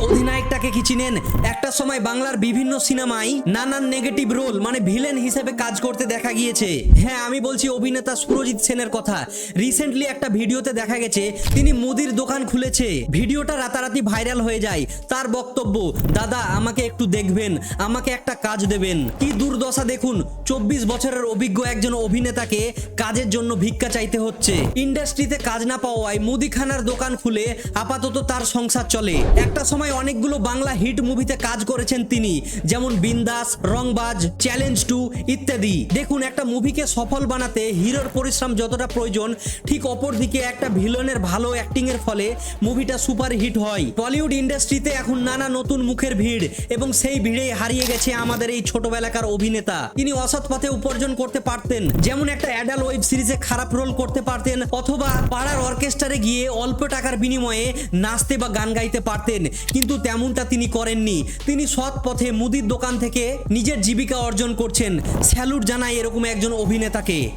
অধিনায়কটাকে কি চিনেন? একটা সময় বাংলার বিভিন্ন সিনেমায় নানান নেগেটিভ রোল মানে ভিলেন হিসেবে কাজ করতে দেখা গিয়েছে। হ্যাঁ, আমি বলছি অভিনেতা সুরজিৎ সেনের কথা। রিসেন্টলি একটা ভিডিওতে দেখা গেছে তিনি মুদির দোকান খুলেছে। ভিডিওটা রাতারাতি ভাইরাল হয়ে যায়। তার বক্তব্য, দাদা আমাকে একটু দেখবেন, আমাকে একটা কাজ দেবেন। কি দুর্দশা দেখুন, 24 বছরের অভিজ্ঞ একজন অভিনেতাকে কাজের জন্য ভিক্ষা চাইতে হচ্ছে। ইন্ডাস্ট্রিতে কাজ না পাওয়ায় মুদিখানার দোকান খুলে আপাতত তার সংসার চলে। একটা সময় অনেকগুলো বাংলা হিট মুভিতে কাজ করেছেন তিনি, যেমন বিন্দাস, রংবাজ, চ্যালেঞ্জ 2 ইত্যাদি। দেখুন, একটা মুভিকে সফল বানাতে হিরোর পরিশ্রম যতটা প্রয়োজন, ঠিক অপরদিকে একটা ভিলেনের ভালো অ্যাক্টিং এর ফলে মুভিটা সুপার হিট হয়। টলিউড ইন্ডাস্ট্রিতে এখন নানা নতুন মুখের ভিড়, এবং সেই ভিড়ে হারিয়ে গেছে আমাদের এই ছোটবেলাকার অভিনেতা। তিনি অসৎ পথে উপার্জন করতে পারতেন, যেমন একটা অ্যাডাল্ট ওয়েব সিরিজে খারাপ রোল করতে পারতেন, অথবা পাড়ার অর্কেস্ট্রারে গিয়ে অল্প টাকার বিনিময়ে নাচতে বা গান গাইতে পারতেন। কিন্তু তেমনটা তিনি করেননি। তিনি সৎ পথে মুদির দোকান থেকে নিজের জীবিকা অর্জন করছেন। স্যালুট জানাই এরকম একজন অভিনেতাকে।